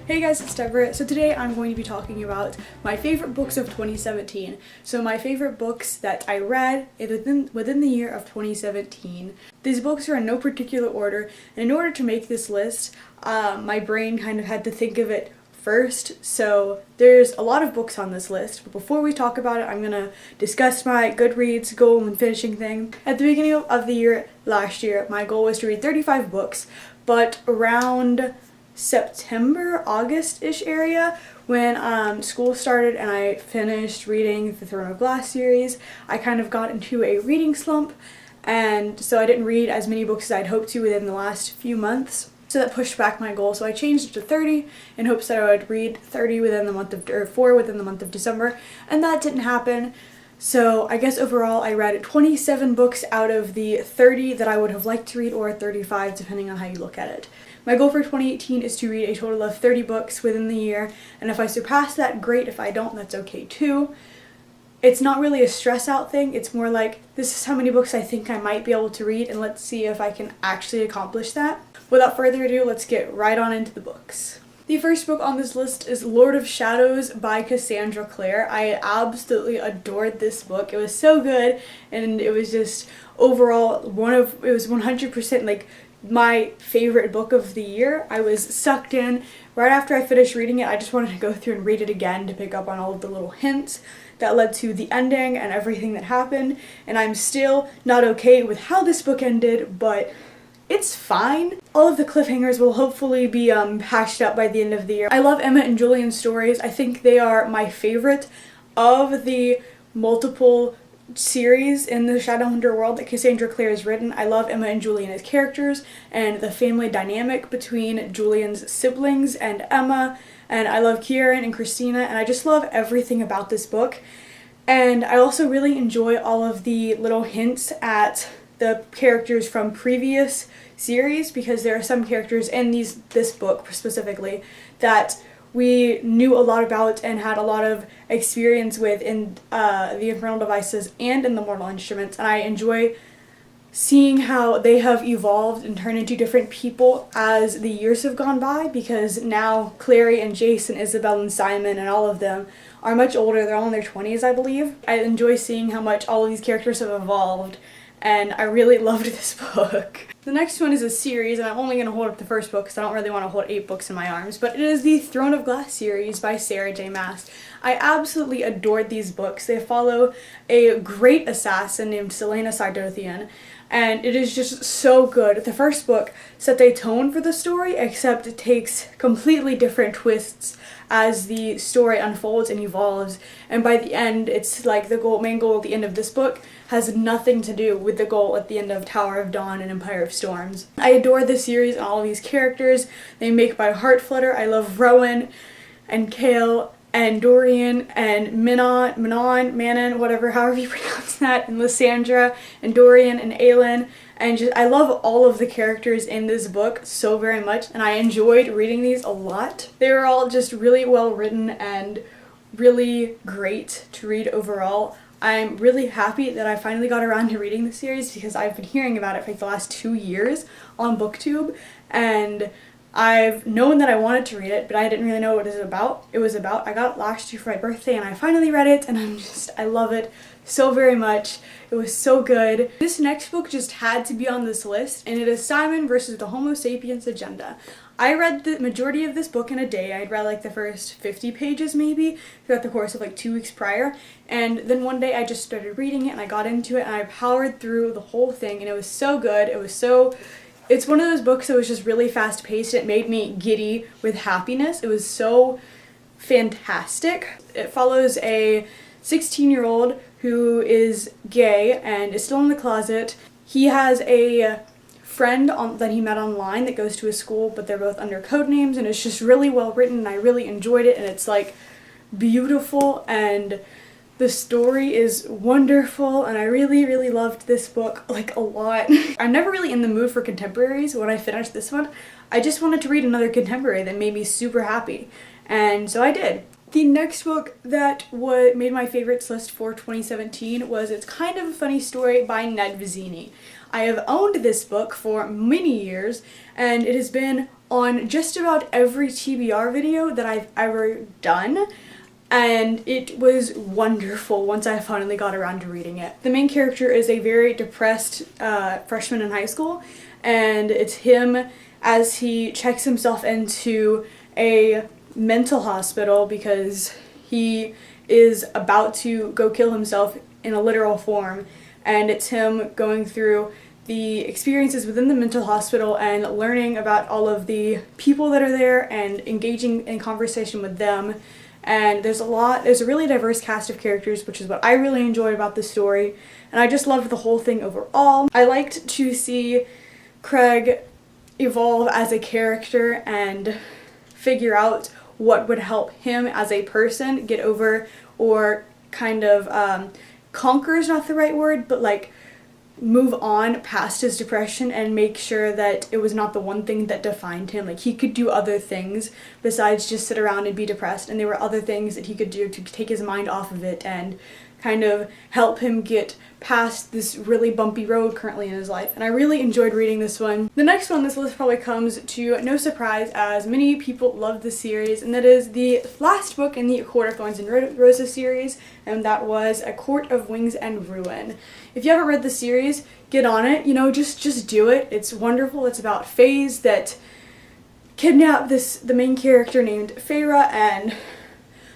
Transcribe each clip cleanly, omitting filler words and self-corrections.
Hey guys, it's Deborah. So today I'm going to be talking about my favorite books of 2017. So my favorite books that I read within the year of 2017. These books are in no particular order, and in order to make this list, my brain kind of had to think of it first. So there's a lot of books on this list, but before we talk about it, I'm gonna discuss my Goodreads goal and finishing thing. At the beginning of the year last year, my goal was to read 35 books, but around September, August-ish area, when school started and I finished reading the Throne of Glass series, I kind of got into a reading slump, and so I didn't read as many books as I'd hoped to within the last few months. So that pushed back my goal. So I changed it to 30 in hopes that I would read 30 within the month of, or 4 within the month of December, and that didn't happen. So I guess overall I read 27 books out of the 30 that I would have liked to read, or 35 depending on how you look at it. My goal for 2018 is to read a total of 30 books within the year, and if I surpass that, great. If I don't, that's okay too. It's not really a stress out thing, it's more like, this is how many books I think I might be able to read, and let's see if I can actually accomplish that. Without further ado, let's get right on into the books. The first book on this list is Lord of Shadows by Cassandra Clare. I absolutely adored this book. It was so good, and it was just overall it was 100% like my favorite book of the year. I was sucked in. Right after I finished reading it, I just wanted to go through and read it again to pick up on all of the little hints that led to the ending and everything that happened. And I'm still not okay with how this book ended, but it's fine. All of the cliffhangers will hopefully be patched up by the end of the year. I love Emma and Julian's stories. I think they are my favorite of the multiple series in the Shadowhunter world that Cassandra Clare has written. I love Emma and Julian as characters and the family dynamic between Julian's siblings and Emma, and I love Kieran and Christina, and I just love everything about this book. And I also really enjoy all of the little hints at the characters from previous series, because there are some characters in this book specifically that we knew a lot about and had a lot of experience with in the Infernal Devices and in the Mortal Instruments, and I enjoy seeing how they have evolved and turned into different people as the years have gone by, because now Clary and Jason, Isabel and Simon and all of them are much older. They're all in their 20s, I believe. I enjoy seeing how much all of these characters have evolved, and I really loved this book. The next one is a series, and I'm only going to hold up the first book because I don't really want to hold 8 books in my arms, but it is the Throne of Glass series by Sarah J. Maas. I absolutely adored these books. They follow a great assassin named Selena Sardothian, and it is just so good. The first book set a tone for the story, except it takes completely different twists as the story unfolds and evolves, and by the end, it's like the main goal at the end of this book has nothing to do with the goal at the end of Tower of Dawn and Empire of Storms. I adore this series and all of these characters. They make my heart flutter. I love Rowan and Kale and Dorian and Manon, whatever, however you pronounce that, and Lysandra and Dorian and Aelin, and just I love all of the characters in this book so very much, and I enjoyed reading these a lot. They were all just really well written and really great to read overall. I'm really happy that I finally got around to reading the series, because I've been hearing about it for like the last 2 years on BookTube, and I've known that I wanted to read it, but I didn't really know what it was about. I got it last year for my birthday, and I finally read it, and I love it so very much. It was so good. This next book just had to be on this list, and it is Simon versus the Homo Sapiens Agenda. I read the majority of this book in a day. I'd read like the first 50 pages maybe throughout the course of like 2 weeks prior, and then one day I just started reading it and I got into it and I powered through the whole thing, and it was so good. It's one of those books that was just really fast paced. It made me giddy with happiness. It was so fantastic. It follows a 16-year-old who is gay and is still in the closet. He has a friend that he met online that goes to his school, but they're both under code names, and it's just really well written, and I really enjoyed it, and it's like beautiful, and the story is wonderful, and I really, really loved this book like a lot. I'm never really in the mood for contemporaries. When I finished this one, I just wanted to read another contemporary that made me super happy, and so I did. The next book that made my favorites list for 2017 was It's Kind of a Funny Story by Ned Vizzini. I have owned this book for many years, and it has been on just about every TBR video that I've ever done, and it was wonderful once I finally got around to reading it. The main character is a very depressed freshman in high school, and it's him as he checks himself into a mental hospital because he is about to go kill himself in a literal form, and it's him going through the experiences within the mental hospital and learning about all of the people that are there and engaging in conversation with them. And there's a really diverse cast of characters, which is what I really enjoyed about the story, and I just loved the whole thing overall. I liked to see Craig evolve as a character and figure out what would help him as a person get over, or kind of conquer is not the right word, but like move on past his depression and make sure that it was not the one thing that defined him. Like, he could do other things besides just sit around and be depressed, and there were other things that he could do to take his mind off of it and kind of help him get past this really bumpy road currently in his life. And I really enjoyed reading this one. The next one on this list probably comes to no surprise, as many people love this series, and that is the last book in the A Court of Thorns and Roses series, and that was A Court of Wings and Ruin. If you haven't read the series, get on it. You know, just do it. It's wonderful. It's about fays that kidnap the main character named Feyre, and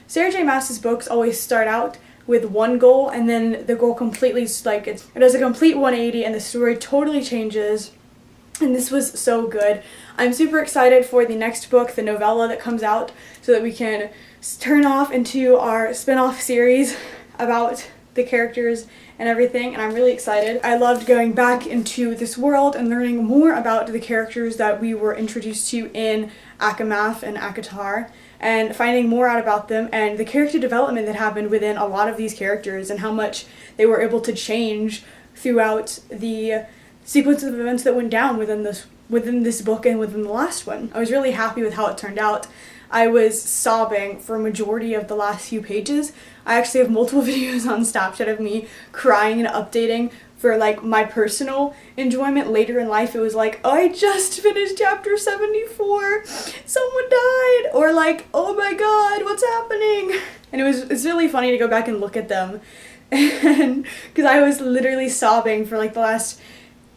Sarah J Maas's books always start out with one goal, and then the goal completely, like, it does a complete 180 and the story totally changes, and this was so good. I'm super excited for the next book, the novella that comes out, so that we can turn off into our spin-off series about the characters and everything, and I'm really excited. I loved going back into this world and learning more about the characters that we were introduced to in ACOMAF and ACOTAR, and finding more out about them and the character development that happened within a lot of these characters and how much they were able to change throughout the sequence of events that went down within this book and within the last one. I was really happy with how it turned out. I was sobbing for a majority of the last few pages. I actually have multiple videos on Snapchat of me crying and updating for like my personal enjoyment later in life. It was like, oh, I just finished chapter 74, someone died, or like, oh my god, what's happening? And it's really funny to go back and look at them, and because I was literally sobbing for like the last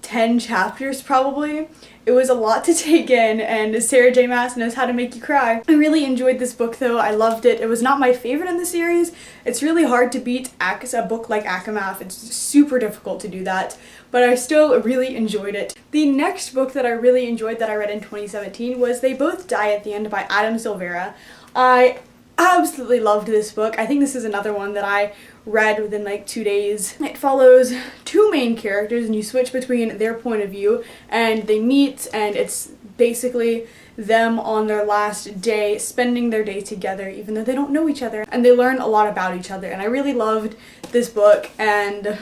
10 chapters probably. It was a lot to take in, and Sarah J Maas knows how to make you cry. I really enjoyed this book though. I loved it. It was not my favorite in the series. It's really hard to beat a book like ACOMAF. It's super difficult to do that, but I still really enjoyed it. The next book that I really enjoyed that I read in 2017 was They Both Die at the End by Adam Silvera. I absolutely loved this book. I think this is another one that I read within like 2 days. It follows two main characters and you switch between their point of view, and they meet, and it's basically them on their last day spending their day together even though they don't know each other, and they learn a lot about each other. And I really loved this book, and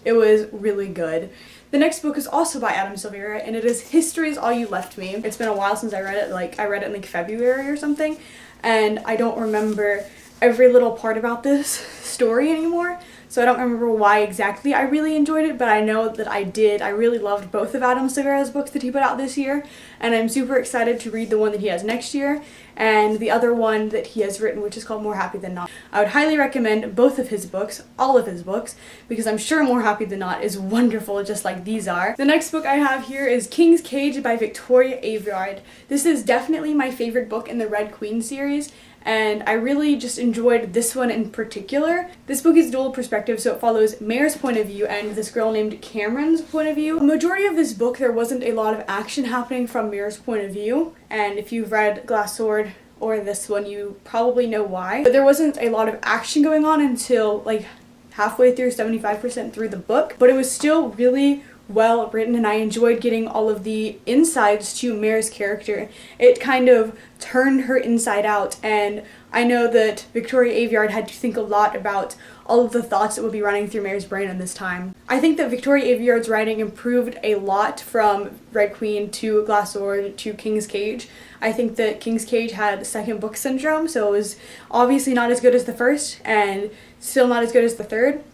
it was really good. The next book is also by Adam Silvera, and it is History Is All You Left Me. It's been a while since I read it. Like, I read it in like February or something, and I don't remember every little part about this story anymore, so I don't remember why exactly I really enjoyed it, but I know that I did. I really loved both of Adam Silvera's books that he put out this year, and I'm super excited to read the one that he has next year and the other one that he has written, which is called More Happy Than Not. I would highly recommend both of his books, all of his books, because I'm sure More Happy Than Not is wonderful just like these are. The next book I have here is King's Cage by Victoria Aveyard. This is definitely my favorite book in the Red Queen series, and I really just enjoyed this one in particular. This book is dual perspective, so it follows Mare's point of view and this girl named Cameron's point of view. The majority of this book, there wasn't a lot of action happening from Mare's point of view, and if you've read Glass Sword or this one, you probably know why. But there wasn't a lot of action going on until like halfway through, 75% through the book, but it was still really well written, and I enjoyed getting all of the insides to Mare's character. It kind of turned her inside out, and I know that Victoria Aveyard had to think a lot about all of the thoughts that would be running through Mare's brain in this time. I think that Victoria Aveyard's writing improved a lot from Red Queen to Glass Sword to King's Cage. I think that King's Cage had second book syndrome, so it was obviously not as good as the first and still not as good as the third.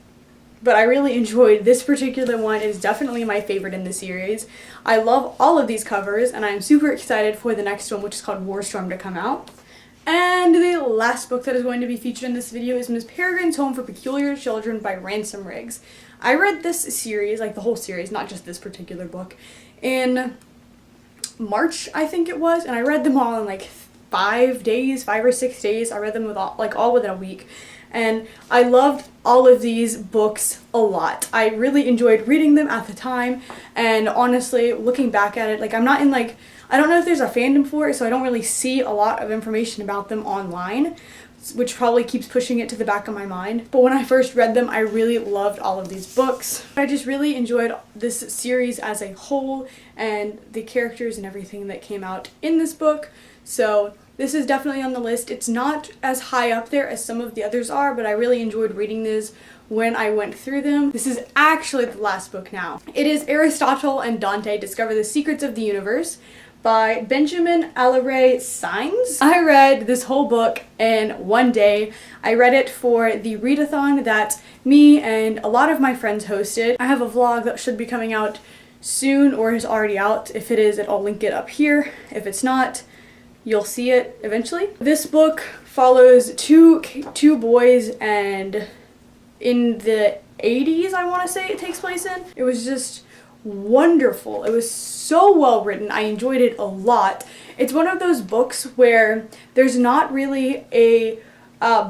but I really enjoyed this particular one. It is definitely my favorite in the series. I love all of these covers, and I'm super excited for the next one, which is called Warstorm, to come out. And the last book that is going to be featured in this video is Miss Peregrine's Home for Peculiar Children by Ransom Riggs. I read this series, like the whole series, not just this particular book, in March, I think it was, and I read them all in like 5 or 6 days. I read them with all within a week, and I loved all of these books a lot. I really enjoyed reading them at the time, and honestly, looking back at it, like I'm not in like, I don't know if there's a fandom for it, so I don't really see a lot of information about them online, which probably keeps pushing it to the back of my mind. But when I first read them, I really loved all of these books. I just really enjoyed this series as a whole and the characters and everything that came out in this book. So this is definitely on the list. It's not as high up there as some of the others are, but I really enjoyed reading this when I went through them. This is actually the last book now. It is Aristotle and Dante Discover the Secrets of the Universe by Benjamin Alaray Sines. I read this whole book in one day. I read it for the readathon that me and a lot of my friends hosted. I have a vlog that should be coming out soon, or is already out. If it is, I'll link it up here. If it's not, you'll see it eventually. This book follows two boys, and in the 80s, I want to say it takes place in. It was just wonderful. It was so well written. I enjoyed it a lot. It's one of those books where there's not really a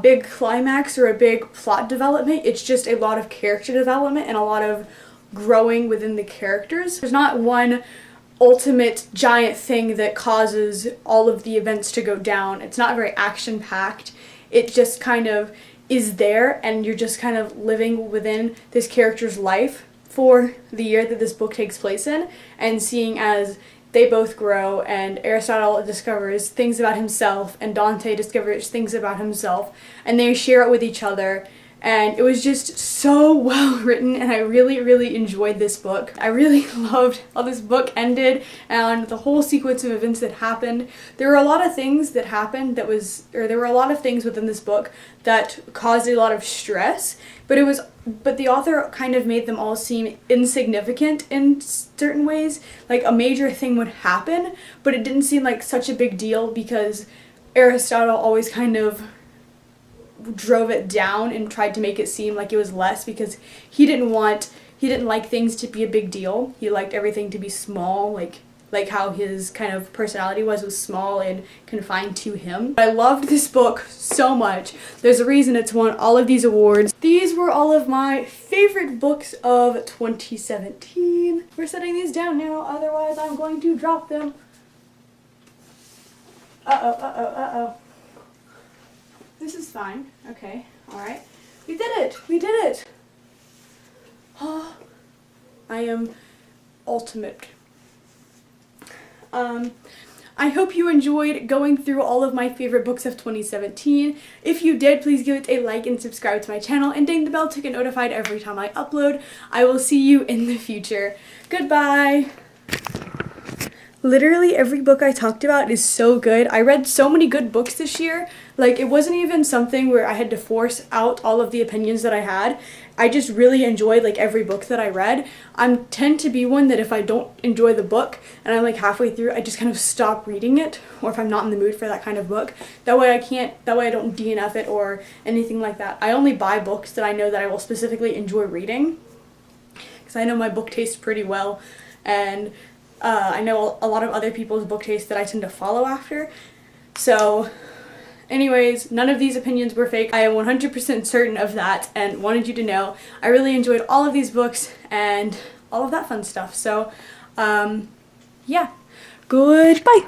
big climax or a big plot development. It's just a lot of character development and a lot of growing within the characters. There's not one ultimate giant thing that causes all of the events to go down. It's not very action-packed. It just kind of is there, and you're just kind of living within this character's life for the year that this book takes place in, and seeing as they both grow, and Aristotle discovers things about himself and Dante discovers things about himself, and they share it with each other. And it was just so well written, and I really, really enjoyed this book. I really loved how this book ended and the whole sequence of events that happened. There were a lot of things that happened there were a lot of things within this book that caused a lot of stress, but the author kind of made them all seem insignificant in certain ways. Like a major thing would happen, but it didn't seem like such a big deal because Aristotle always kind of drove it down and tried to make it seem like it was less, because he didn't like things to be a big deal. He liked everything to be small, like how his kind of personality was small and confined to him. I loved this book so much. There's a reason it's won all of these awards. These were all of my favorite books of 2017. We're setting these down now, otherwise I'm going to drop them. Uh-oh. This is fine. Okay. Alright. We did it! We did it! Oh, I am ultimate. I hope you enjoyed going through all of my favorite books of 2017. If you did, please give it a like and subscribe to my channel and ding the bell to get notified every time I upload. I will see you in the future. Goodbye! Literally every book I talked about is so good. I read so many good books this year. Like, it wasn't even something where I had to force out all of the opinions that I had. I just really enjoyed like every book that I read. I tend to be one that if I don't enjoy the book and I'm like halfway through, I just kind of stop reading it, or if I'm not in the mood for that kind of book. That way I don't DNF it or anything like that. I only buy books that I know that I will specifically enjoy reading, because I know my book taste pretty well, and I know a lot of other people's book taste that I tend to follow after. So anyways, none of these opinions were fake. I am 100% certain of that and wanted you to know. I really enjoyed all of these books and all of that fun stuff. So, yeah. Goodbye!